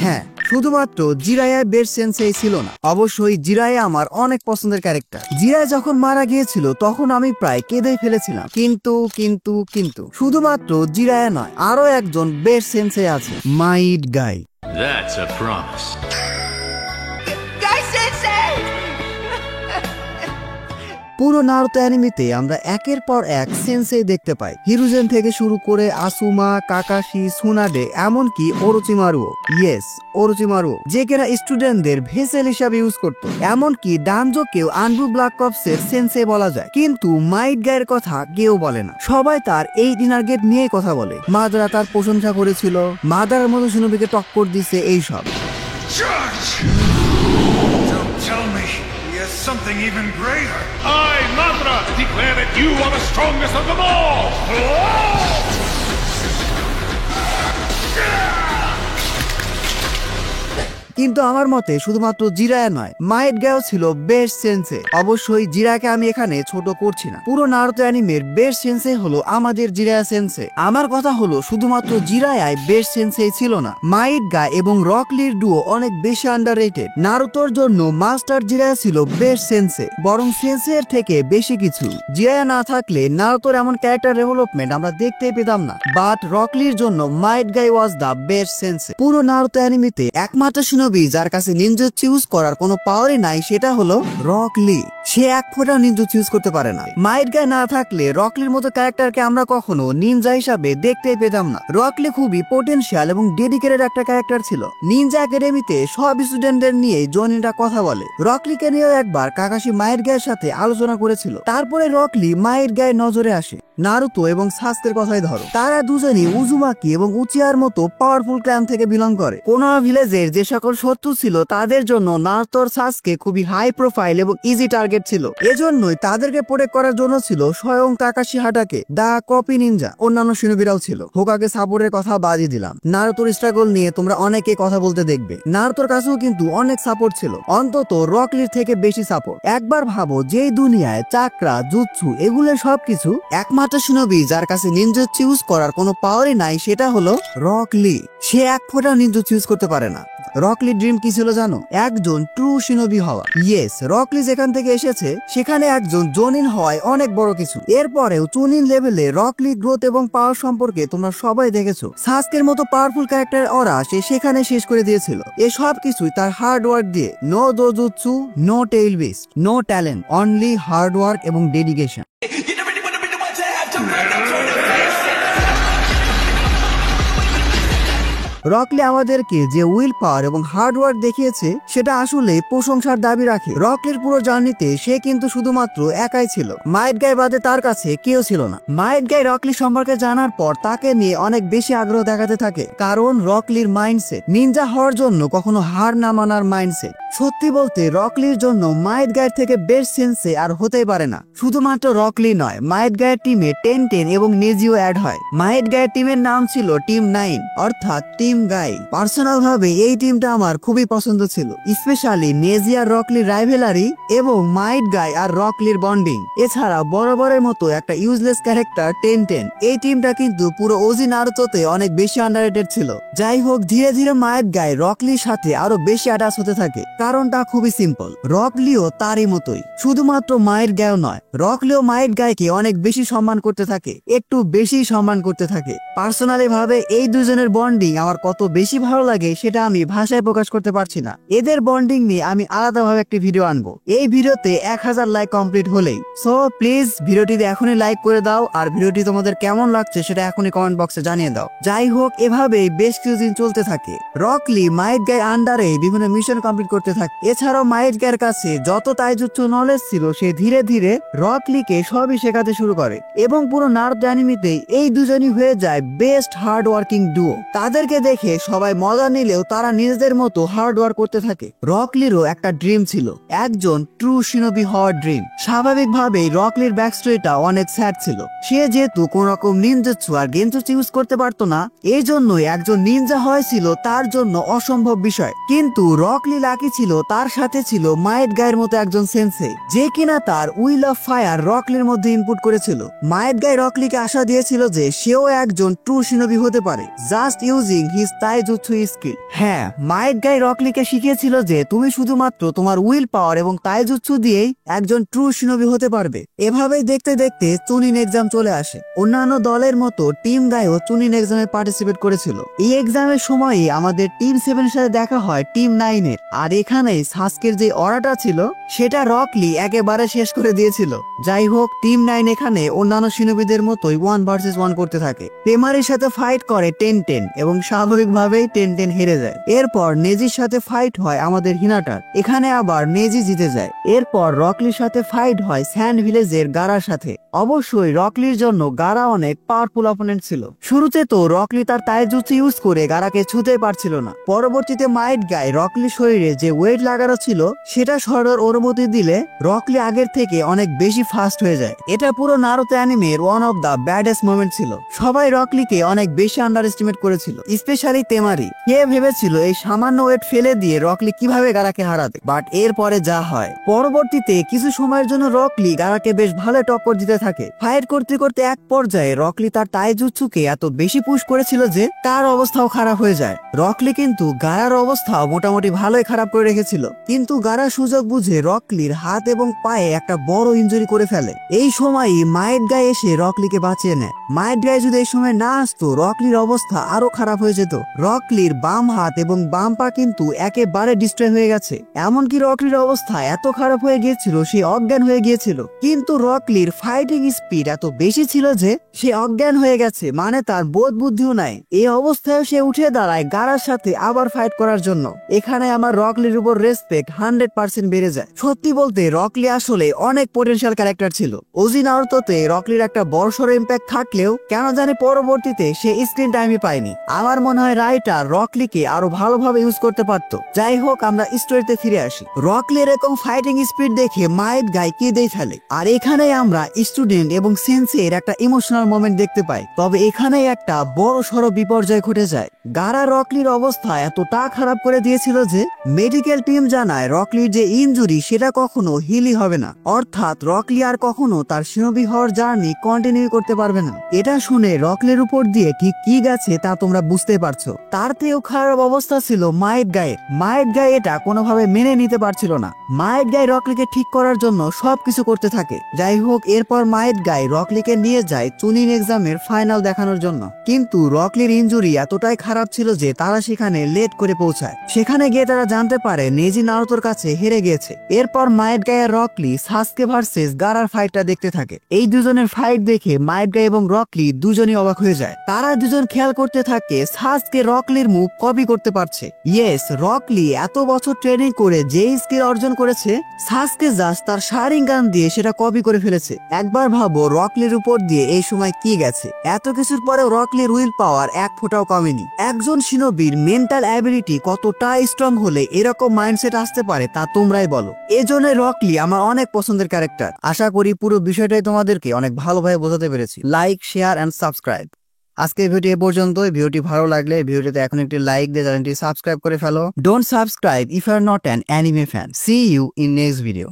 হ্যাঁ, শুধুমাত্র জিরায়া বেস্ট সেন্সেই ছিল না, অবশ্যই জিরায়া আমার অনেক পছন্দের ক্যারেক্টার। জিরায়া যখন মারা গিয়েছিল তখন আমি প্রায় কেঁদেই ফেলেছিলাম। কিন্তু শুধুমাত্র জিরায়া নয়, আরো একজন বেস্ট সেন্সে আছে, মাইট গাই। That's a promise. পুরো নারুতো অ্যানিমেতে আমরা একের পর এক সেন্সেই দেখতে পাই। হিরুজেন থেকে শুরু করে আসুমা, কাকাশি, সুনাডে, এমনকি ওরোচিমারুও। ইয়েস, ওরোচিমারুও, যে কিনা স্টুডেন্টদের ভেসেল হিসাবে ইউজ করতো। এমনকি ডানজোকেও আনবু ব্ল্যাক অপসের সেন্সে বলা যায়। কিন্তু মাইট গায়ের কথা কেউ বলে না, সবাই তার এই ডিনার গেট নিয়েই কথা বলে। মাদারা তার প্রশংসা করেছিল, মাদারার মতো শিনোবিকে টক্কর দিছে, এইসব। Something even greater. I, Madara, declare that you are the strongest of them all! কিন্তু আমার মতে শুধুমাত্র জিরায়া নয়, মাইট গাও ছিল বেস্ট সেন্সে। অবশ্যই জিরায়াকে আমি এখানে ছোট করছি না, পুরো নারুতো অ্যানিমের বেস্ট সেন্সে হলো আমাদের জিরায়া সেন্সে। আমার কথা হলো শুধুমাত্র জিরায়াই বেস্ট সেন্সেই ছিল না, মাইট গা এবং রক লির ডুও অনেক বেশি আন্ডাররেটেড। নারুতোর জন্য মাস্টার জিরায়া ছিল বেস্ট সেন্সে, বরং সেন্সের থেকে বেশি কিছু। জিরায়া না থাকলে নারুতোর এমন ক্যারেক্টার ডেভেলপমেন্ট আমরা দেখতেই পেতাম না। বাট রক লির জন্য মাইট গাই ওয়াজ দা বেস্ট সেন্সে। পুরো নারুতো অ্যানিমেতে একমাত্র যার কাছে নিনজুৎসু ইউজ করার কোনো পাওয়ারই নাই, সেটা হলো রক লি। সে এক ফোঁটা নিনজুৎসু ইউজ করতে পারে না। মাইট গাই না থাকলে রক লির মতো ক্যারেক্টারকে আমরা কখনো নিনজা হিসাবে দেখতেই পেতাম না। রক লি খুবই পোটেনশিয়াল এবং ডেডিকেটেড একটা ক্যারেক্টার ছিল। নিনজা একাডেমিতে সব স্টুডেন্টদের নিয়ে জনিনরা কথা বলে। রক লিকে নিয়েও একবার কাকাশি মাইট গায়ের সাথে আলোচনা করেছিল। তারপরে রক লি মাইট গায়ের নজরে আসে। নারুতো এবং সাসকের কথাই ধরো, তারা দুজনই উজুমাকি এবং উচিয়ার মতো পাওয়ারফুল ক্ল্যান থেকে বিলং করে। কোনোয়া ভিলেজের যে সকল শত্রু ছিল তাদের জন্য নারুতোর সাসকে খুবই হাই প্রোফাইল এবং ইজি টার্গেট ছিল। এজন্যই তাদেরকে প্রোটেক্ট করার জন্য ছিল স্বয়ং কাকাশি হাটাকে, দা কপি নিনজা। অন্যান্য শিনোবিরাও ছিল। হোকাগে সাপোর্টের কথা বাদই দিলাম, নারুতোর স্ট্রাগল নিয়ে তোমরা অনেকে কথা বলতে দেখবে। নারুতোর কাছেও কিন্তু অনেক সাপোর্ট ছিল, অন্তত রক লির থেকে বেশি সাপোর্ট। একবার ভাবো, যেই দুনিয়ায় চাকরা, জুৎসু এগুলোর সবকিছু, একমাত্র শিনোবি যার কাছে নিনজুৎসু ইউজ করার কোনো পাওয়ারই নাই, সেটা হলো রক লি। সে এক ফোঁটা নিনজুৎসু ইউজ করতে পারে না। রক লির ড্রিম কি ছিল জানো? একজন ট্রু শিনোবি হওয়া। ইয়েস, রক লি যেখান থেকে এসেছে সেখানে একজন জোনিন হওয়ায় অনেক বড় কিছু। এরপরেও চুনিন লেভেলে রক লি গ্রোথ এবং পাওয়ার সম্পর্কে তোমরা সবাই দেখেছো। সাসকের মতো পাওয়ারফুল ক্যারেক্টার ওরা সে সেখানে শেষ করে দিয়েছিল। এ সব কিছুই তার হার্ড ওয়ার্ক দিয়ে। No dojutsu, no tail beast, no talent, only hard work এবং ডেডিকেশন। রকলি আমাদেরকে যে উইল পাওয়ার এবং হার্ডওয়ার্ক দেখিয়েছে সেটা আসলে প্রশংসার দাবি রাখে। রকলির পুরো জার্নিতে সে কিন্তু শুধুমাত্র একাই ছিল, মাইট গাই বাদে তার কাছে কেউ ছিল না। মাইট গাই রকলি সম্পর্কে জানার পর তাকে নিয়ে অনেক বেশি আগ্রহ দেখাতে থাকে, কারণ রকলির মাইন্ডসেট নিনজা হওয়ার জন্য কখনো হার না মানার মাইন্ডসেট। সত্যি বলতে রকলির জন্য মাইট গায়ের থেকে বেস্ট সেন্সে আর হতেই পারে না। শুধুমাত্র রকলি নয়, মাইট গায়ের টিমে টেন এবং নেজিও অ্যাড হয়। মাইট গায়ের টিমের নাম ছিল টিম 9, অর্থাৎ টিম গাই। পার্সোনাল ভাবে এই টিমটা আমার খুবই পছন্দ ছিল, স্পেশালি নেজি আর রকলির রাইভেলারি এবং মাইট গাই আর রকলির বন্ডিং। এছাড়া বরাবরের মতো একটা ইউজলেস ক্যারেক্টার টেন। এই টিমটা কিন্তু পুরো ওজি নারুতোতে অনেক বেশি আন্ডাররেটেড ছিল। যাই হোক, ধীরে ধীরে মাইট গাই রকলির সাথে আরো বেশি অ্যাটাচ হতে থাকে। কারণটা খুবই সিম্পল, রকলিও তারই মতোই। শুধুমাত্র মাইট গায়ও নয়, রকলিও মাইট গাইকে অনেক বেশি সম্মান করতে থাকে, একটু বেশি সম্মান করতে থাকে। পার্সোনালি ভাবে এই দুজনের বন্ডিং আমার কত বেশি ভালো লাগে সেটা আমি ভাষায় প্রকাশ করতে পারছি না। এদের বন্ডিং নিয়ে আমি আলাদাভাবে একটি ভিডিও আনবো। এই ভিডিওতে 1000 লাইক কমপ্লিট হলেই। সো প্লিজ ভিডিওটিতে এখনই লাইক করে দাও, আর ভিডিওটি তোমাদের কেমন লাগছে সেটা এখনই কমেন্ট বক্সে জানিয়ে দাও। যাই হোক, এভাবেই বেশ কিছুদিন চলতে থাকে। রকলি মাইট গাই আন্ডারে বিভিন্ন মিশন কমপ্লিট করতে থাকে। এছাড়াও মাইট গায়ের কাছে যত তাইজুৎসু নলেজ ছিল সে ধীরে ধীরে রকলিকে সবই শেখাতে শুরু করে, এবং পুরো নারুতো অ্যানিমেতে এই দুজনই হয়ে যায় বেস্ট হার্ড ওয়ার্কিং ডুও। তাদেরকে দেখে সবাই মজা নিলেও তারা নিজেদের মতো হার্ড ওয়ার্ক করতে থাকে। রকলিরও একটা ড্রিম ছিল, একজন ট্রু শিনোবি হওয়ার ড্রিম। স্বাভাবিকভাবেই রকলির ব্যাক স্টোরিটা অনেক স্যাড ছিল। সে যেহেতু কোন রকম নিনজুৎসু আর গেনজুৎসু ইউজ করতে পারতো না, এই জন্যই একজন নিনজা হয়েছিল তার জন্য অসম্ভব বিষয়। কিন্তু রকলি লাকি ছিল, তার সাথে ছিল মাইট গায়ের মতো একজন সেন্সেই, যে কিনা তার উইল অফ ফায়ার রকলির মধ্যে ইনপুট করেছিল। মাইট গাই রকলিকে আশা দিয়েছিল যে সেও একজন ট্রু শিনোবি হতে পারে, জাস্ট ইউজিং হিজ তাইজুৎসু স্কিল। হ্যাঁ, মাইট গাই রকলিকে শিখিয়েছিল যে তুমি শুধুমাত্র তোমার উইল পাওয়ার এবং তাইজুৎসু দিয়েই একজন ট্রু শিনোবি হতে পারবে। এভাবেই দেখতে দেখতে চুনিন এক্সাম চলে আসে। অন্যান্য দলের মতো টিম গাইও চুনিন এক্সামে পার্টিসিপেট করেছিল। এই এক্সামের সময়ই আমাদের টিম 7 এর সাথে দেখা হয় টিম 9 এর। আর এখানেই সাস্কের যে অরাটা ছিল সেটা রকলি একেবারে শেষ করে দিয়েছিল। যাই হোক, টিম 9 এখানে অন্যান্য শিনোবিদের মতোই 1 ভার্সেস 1 করতে থাকে। টেমারির সাথে ফাইট করে 10-10 এবং স্বাভাবিকভাবেই 10-10 হেরে যায়। এরপর নেজির সাথে ফাইট হয় আমাদের হিনাটার। এখানে আবার নেজি জিতে যায়। এরপর রকলির সাথে ফাইট হয় স্যান্ড ভিলেজের গারার সাথে। অবশ্যই রকলির জন্য গারা অনেক পাওয়ারফুল অপোনেন্ট ছিল। শুরুতে তো রকলি তার তাইজুৎসু ইউজ করে গারাকে ছুঁতে পারছিল না। পরবর্তীতে মাইট গাই রকলির শরীরে যে ওয়েট লাগানো ছিল সেটা সরানোর অনুমতি দিলে রকলি আগের থেকে অনেক বেশি ফাস্ট হয়ে যায়। এটা পুরো নারুতো অ্যানিমের one of the baddest moment ছিল। সবাই রকলিকে অনেক বেশি আন্ডার এস্টিমেট করেছিল, স্পেশালি তেমারি। কে ভেবেছিল এই সামান্য ওয়েট ফেলে দিয়ে রকলি কিভাবে গারাকে হারাবে, বাট এরপরে যা হয়। পরবর্তীতে কিছু সময়ের জন্য রকলি গারাকে বেশ ভালো টক্কর দিতে থাকে। ফাইট করতে করতে এক পর্যায়ে রকলি তার তাইজুৎসুকে এত বেশি পুশ করেছিল যে তার অবস্থাও খারাপ হয়ে যায়। রকলি কিন্তু গারার অবস্থাও মোটামুটি ভালোই খারাপ করে রেখেছিল, কিন্তু গারা সুযোগ বুঝে রকলির হাত এবং পায়ে একটা বড় ইনজুরি করে ফেলে। এই সময়ই মাইট গাই এসে রকলিকে বাঁচিয়ে নেয়। মাইট গাই যদি এই সময় না আসতো রকলির অবস্থা আরো খারাপ হয়ে যেত। রকলির বাম হাত এবং বাম পা কিন্তু একেবারে ডিস্ট্রয় হয়ে গেছে। এমনকি রকলির অবস্থা এত খারাপ হয়ে গিয়েছিল সে অজ্ঞান হয়ে গিয়েছিল। কিন্তু রকলির ফাইটিং স্পিড এত বেশি ছিল যে সে অজ্ঞান হয়ে গেছে, মানে তার বোধ বুদ্ধিও নাই। এই অবস্থায় সে উঠে দাঁড়ায় গারার সাথে আবার ফাইট করার জন্য। এখানে আমার রকলির উপর রেসপেক্ট 100% বেড়ে যায়। সত্যি বলতে রকলি আসলে অনেক পোটেনশিয়াল ক্যারেক্টার ছিল। ওজি নারুতোতে রকলির একটা বড়সড় ইম্প্যাক্ট থাকলেও কেন জানি পরবর্তীতে সে স্ক্রিন টাইমই পায়নি। আমার মনে হয় রাইটার রকলিকে আরো ভালোভাবে ইউজ করতে পারতো। যাই হোক, আমরা স্টোরিতে ফিরে আসি। রকলি এরকম ফাইটিং স্পিড দেখে মাইট গাই কেঁদেই ফেলে। আর এখানে আমরা স্টুডেন্ট এবং সেন্সের একটা ইমোশনাল মোমেন্ট দেখতে পাই। তবে এখানেই একটা বড় সড়ো বিপর্যয় ঘটে যায়। গারা রকলির অবস্থা এতটা খারাপ করে দিয়েছিল যে মেডিকেল টিম জানায় রকলির যে ইনজুরি সেটা কখনো হিলই হবে না, অর্থাৎ রকলি আর কখনো তার শিনোবি হওয়ার জার্নি কন্টিনিউ করতে পারবে না। এটা শুনে রকলির উপর দিয়ে ঠিক কি গেছে তা তোমরা বুঝতে পারছো। তার থেকেও খারাপ অবস্থা ছিল মাইট গায়ের। মাইট গাই এটা কোনোভাবে মেনে নিতে পারছিল না। মাইট গাই রকলিকে ঠিক করার জন্য সবকিছু করতে থাকে। যাই হোক, এরপর মাইট গাই রকলিকে নিয়ে যায় চুনিন এক্সামের ফাইনাল দেখানোর জন্য। কিন্তু রকলির ইনজুরি এতটাই খারাপ ছিল যে তারা সেখানে লেট করে পৌঁছায়। সেখানে গিয়ে তারা জানতে পারে নেজি নারুতোর কাছে হেরে গিয়েছে। এরপর মাইট গাই আর রকলি সাসকে ভার্সেস গারার ফাইটটা দেখতে থাকে। এই দুজনের ফাইট দেখে মাইট গাই এবং রকলি দুজনই অবাক হয়ে যায়। তারা দুজন খেয়াল করতে থাকে সাসকে রকলির মুভ কপি করতে পারছে। ইয়েস, রকলি এত বছর ট্রেনিং করে যে স্কিল অর্জন করেছে সাসকে জাস্ট তার শারিঙ্গান দিয়ে সেটা কপি করে ফেলেছে। একবার ভাবো রকলির উপর দিয়ে এই সময় কি গেছে। এত কিছুর পরেও রকলির উইল পাওয়ার এক ফোঁটাও কমেনি। একজন শিনোবির মেন্টাল অ্যাবিলিটি কতটা স্ট্রং হলে এরকম মাইন্ডসেট আসতে পারে তা তোমরাই বলো। এজন্য রকলি আমার অনেক পছন্দের ক্যারেক্টার। আশা করি পুরো বিষয়টাই তোমাদেরকে অনেক ভালোভাবে বোঝাতে পেরেছি। Like, share and subscribe. আজকে ভিডিও এ পর্যন্ত। ভিডিওটি ভালো লাগলে ভিডিওতে এখন একটি লাইক দিয়ে চ্যানেলটি সাবস্ক্রাইব করে ফেলো। Don't subscribe if you are not an anime fan. See you in next video.